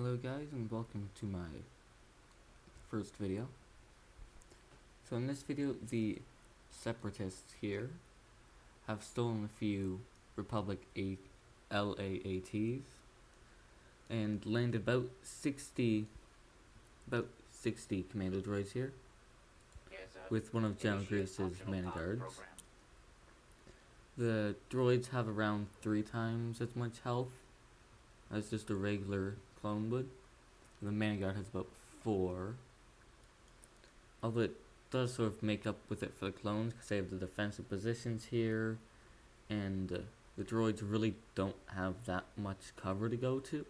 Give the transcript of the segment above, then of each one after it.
Hello guys and welcome to my first video. So in this video the separatists here have stolen a few Republic LAATs and landed about 60 commando droids here with one of General Grace's man guards. The droids have around 3 times as much health as just a regular clone would. The man guard has about 4. Although it does sort of make up with it for the clones because they have the defensive positions here, and the droids really don't have that much cover to go to.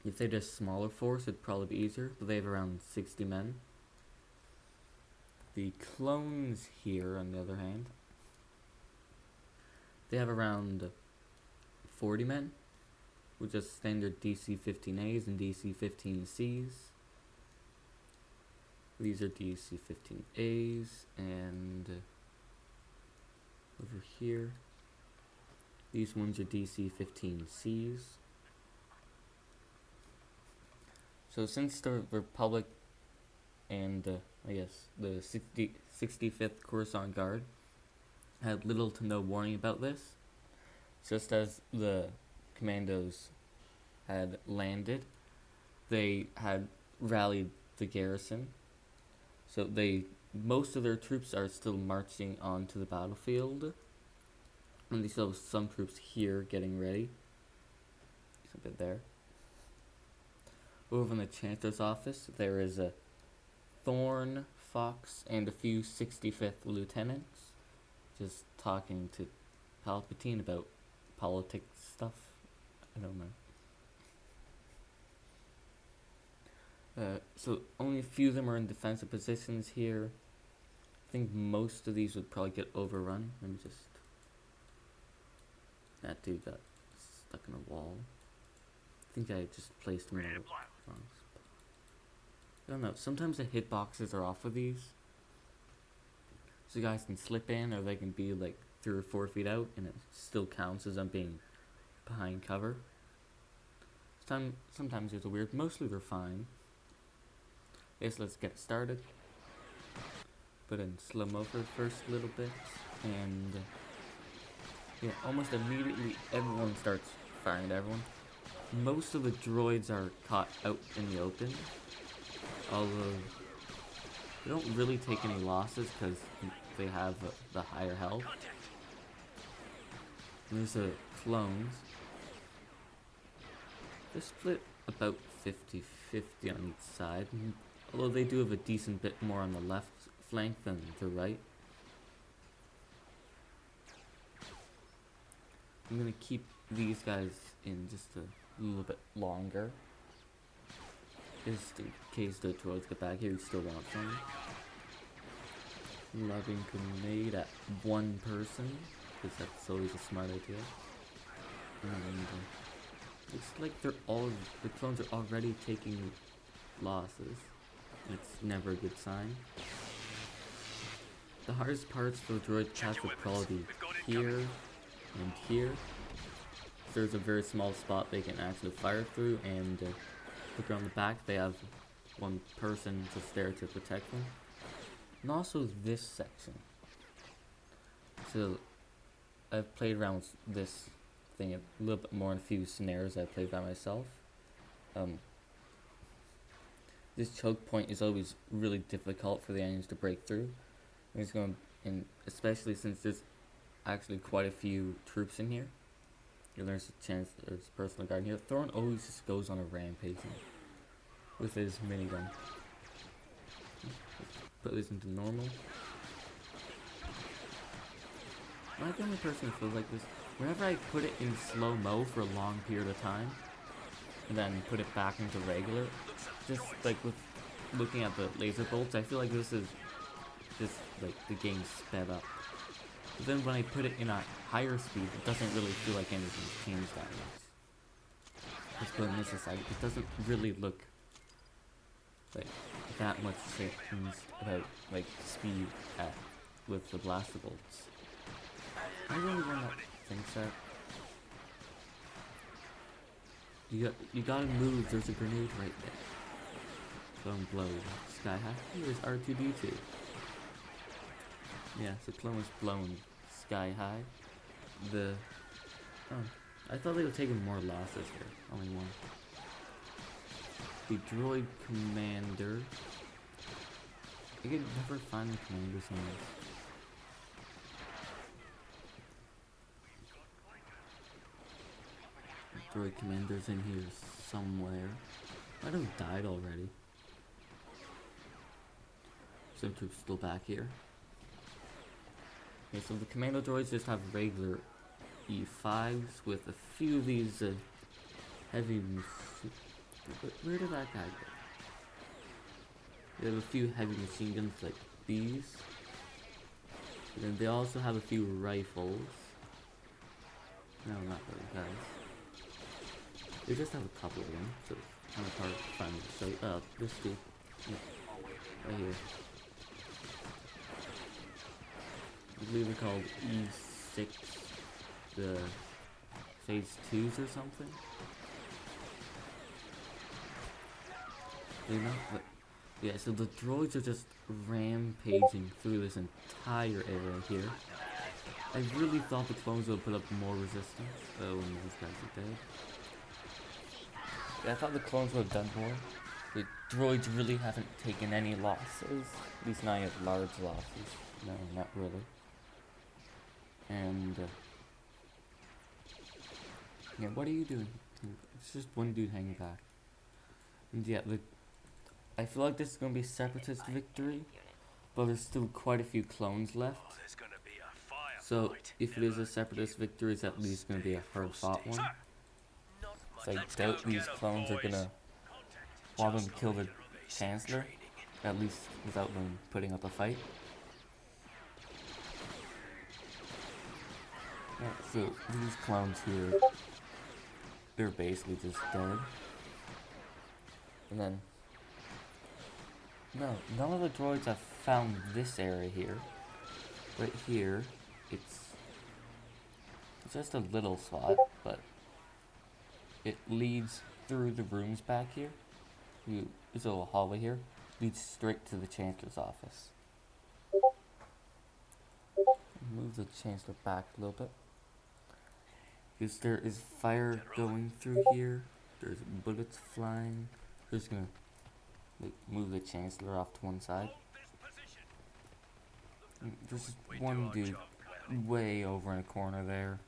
If they just smaller force, it'd probably be easier, but they have around 60 men. The clones here, on the other hand, they have around 40 men, with just standard DC-15As and DC-15Cs. These are DC-15As, and over here, these ones are DC-15Cs. So since the Republic and I guess the 65th Coruscant Guard had little to no warning about this, just as the commandos had landed, they had rallied the garrison. So most of their troops are still marching onto the battlefield, and they still have some troops here getting ready. A bit there. Over in the Chancellor's office, there is a Thorn, Fox, and a few 65th lieutenants just talking to Palpatine about politics stuff. I don't know. So only a few of them are in defensive positions here. I think most of these would probably get overrun. Let me just... That dude got stuck in a wall. I think I just placed him in the wrong spot. I don't know. Sometimes the hitboxes are off of these. So guys can slip in, or they can be like 3 or 4 feet out, and it still counts as them being behind cover. Sometimes it's weird. Mostly they're fine. Okay, so let's get started. Put in slow-mo for the first little bit, and yeah, almost immediately everyone starts firing at everyone. Most of the droids are caught out in the open, although they don't really take any losses because they have the higher health. And there's the clones. They're split about 50-50 on each side, although they do have a decent bit more on the left flank than the right. I'm gonna keep these guys in just a little bit longer, just in case the droids get back here. You still want some. Lobbing grenade at one person, because that's always a smart idea. And looks like the clones are already taking losses. It's never a good sign. The hardest parts for the droid pass would probably be here and here. There's a very small spot they can actually fire through, and look around the back, they have one person just there to protect them. And also this section. So I've played around with this thing a little bit more in a few scenarios I've played by myself. This choke point is always really difficult for the enemies to break through. And especially since there's actually quite a few troops in here. There's a chance there's a personal guard here. Thorn always just goes on a rampage with his minigun. Put this into normal. Am I the only person who feels like this? Whenever I put it in slow-mo for a long period of time, and then put it back into regular, just like with looking at the laser bolts, I feel like this is just like the game sped up. But then when I put it in a higher speed, it doesn't really feel like anything's changed that much. Let's put this aside. It doesn't really look like that much changed about like speed with the blaster bolts. I really want that thing set. You gotta move. There's a grenade right there. Clone blow sky high. Here's R2D2. Yeah, so clone was blown sky high. I thought they were taking more losses here. Only one. The droid commander. I could never find the commander's names. Droid commander's in here somewhere. Might have died already. Some troops still back here. Okay, so the commando droids just have regular E5s with a few of these heavy. Where did that guy go? They have a few heavy machine guns like these. And then they also have a few rifles. No, not those guys. They just have a couple of them, so it's kind of hard to find them. So, this dude. Yeah, right here. I believe they're called E6, the phase 2s or something. You know, but yeah, so the droids are just rampaging through this entire area here. I really thought the clones would put up more resistance when these guys are dead. Yeah, I thought the clones would have done more. The droids really haven't taken any losses, at least not yet large losses. No, not really. And yeah, what are you doing? It's just one dude hanging back. And yeah, I feel like this is gonna be a separatist victory, but there's still quite a few clones left. So if it is a separatist victory, it's at least gonna be a hard fought one. So I doubt these clones are gonna want them to kill the chancellor, at least without them putting up a fight. Yeah, so these clones here, they're basically just dead. And then, no, none of the droids have found this area here. Right here, it's just a little spot, but it leads through the rooms back here. There's a little hallway here, leads straight to the chancellor's office. Move the chancellor back a little bit. Because there is fire going through here. There's bullets flying. We're just gonna move the chancellor off to one side. There's just one dude way over in a corner there.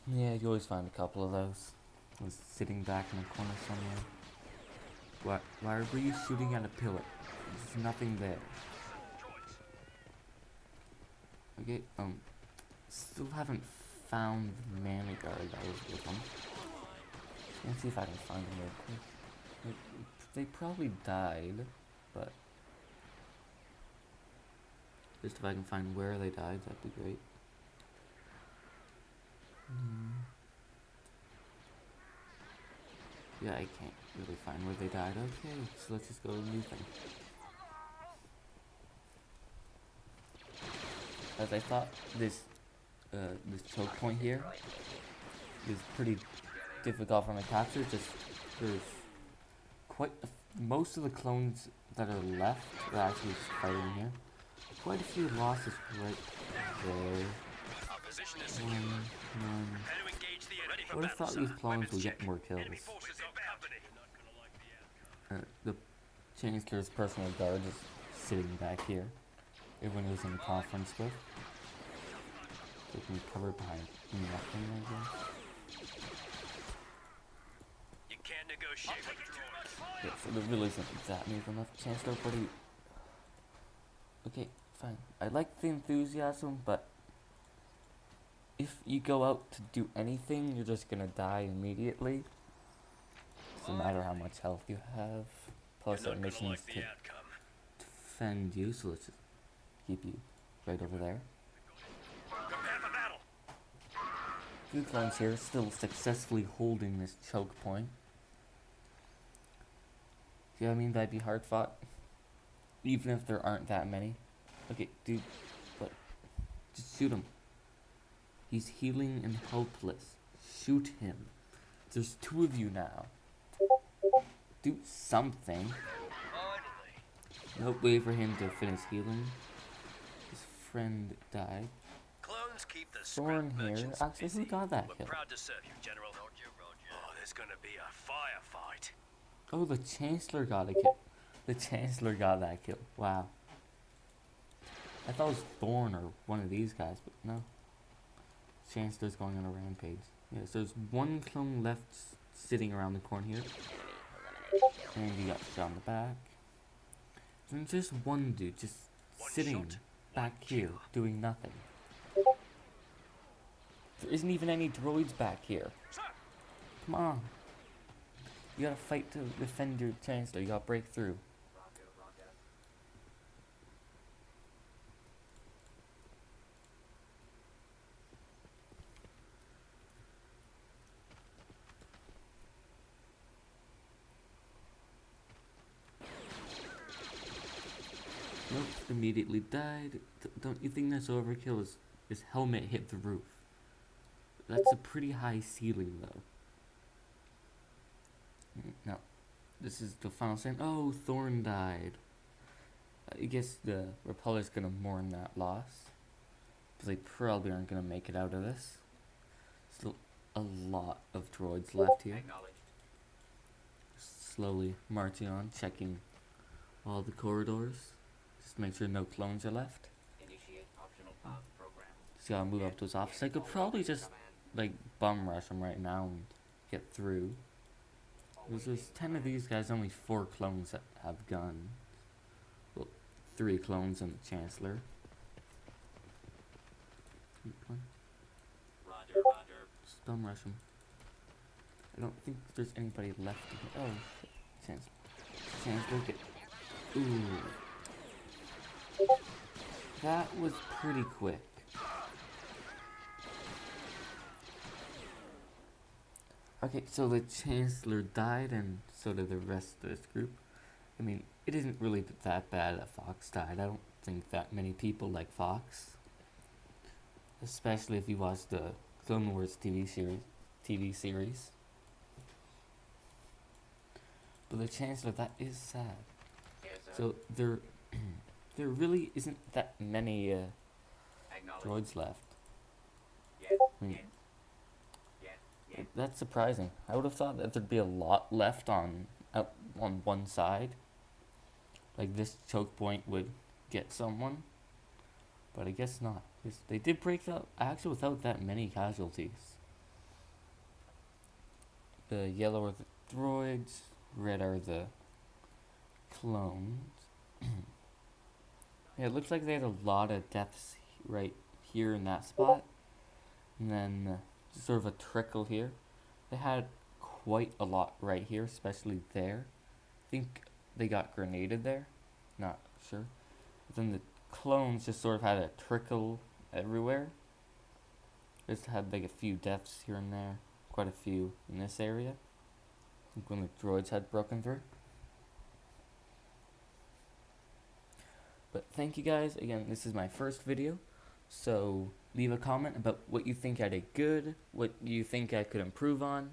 Yeah, you always find a couple of those. Was sitting back in a corner somewhere. Why were you shooting at a pillar? There's nothing there. Okay, still haven't found the mana guard that was with them. Let's see if I can find them real quick. They probably died, but just if I can find where they died, that'd be great. Yeah, I can't really find where they died. Okay, so let's just go to the new thing. As I thought, this choke point here is pretty difficult for my capture. Just there's most of the clones that are left are actually just fighting here. Quite a few losses right there. I would have thought these clones would get more kills. The chancellor's personal guard is sitting back here. Everyone was in the conference with. They can cover behind nothing, I guess. You can't negotiate with droids. Yeah, so there really isn't that many of them left. Chancellor pretty. Okay, fine. I like the enthusiasm, but if you go out to do anything, you're just gonna die immediately. Doesn't matter how much health you have. Plus, that mission is to defend you, so let's just keep you right over there. Few clones here still successfully holding this choke point. See what I mean? That'd be hard fought, even if there aren't that many. Okay, dude, what? Just shoot him. He's healing and helpless. shoot him. There's two of you now. Do something. Nope, wait for him to finish healing. His friend died. Clones keep the Thorn scrap here. merchants Actually, who busy. got that We're kill? proud to serve you, General. Oh, there's gonna be a firefight. Oh, the Chancellor got a kill. The Chancellor got that kill. Wow. I thought it was Thorn or one of these guys, but no. Chancellor's going on a rampage. Yes, there's one clone left sitting around the corner here. And he got shot in the back. And just one dude just sitting back here doing nothing. There isn't even any droids back here. Come on. You gotta fight to defend your Chancellor. You gotta break through. Nope, immediately died. Don't you think that's overkill? His helmet hit the roof. That's a pretty high ceiling, though. Now, this is the final scene. Oh, Thorn died. I guess the Republic's gonna mourn that loss. Because they probably aren't gonna make it out of this. Still a lot of droids left here. Slowly marching on, checking all the corridors. Just to make sure no clones are left. Just gotta move up to his office. I could probably just, like, bum rush him right now and get through. There's 10 of these guys, only 4 clones that have guns. Well, 3 clones and the Chancellor. Just bum rush him. I don't think there's anybody left. Oh, shit. Chancellor, get. Ooh. That was pretty quick. Okay, so the Chancellor died, and so did the rest of this group. I mean, it isn't really that bad that Fox died. I don't think that many people like Fox. Especially if you watch the Clone Wars TV series. But the Chancellor, that is sad. So there really isn't that many droids left. I mean, that's surprising. I would have thought that there'd be a lot left on one side. Like this choke point would get someone. But I guess not. They did break out actually without that many casualties. The yellow are the droids, red are the clones. Yeah, it looks like they had a lot of deaths right here in that spot. And then sort of a trickle here. They had quite a lot right here, especially there. I think they got grenaded there. Not sure. But then the clones just sort of had a trickle everywhere. Just had like a few deaths here and there. Quite a few in this area. I think when the droids had broken through. But thank you guys. Again, this is my first video. So leave a comment about what you think I did good, what you think I could improve on,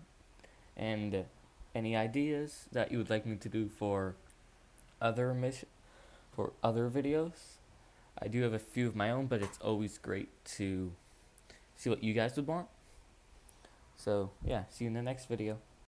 and any ideas that you would like me to do for other videos. I do have a few of my own, but it's always great to see what you guys would want. So yeah, see you in the next video.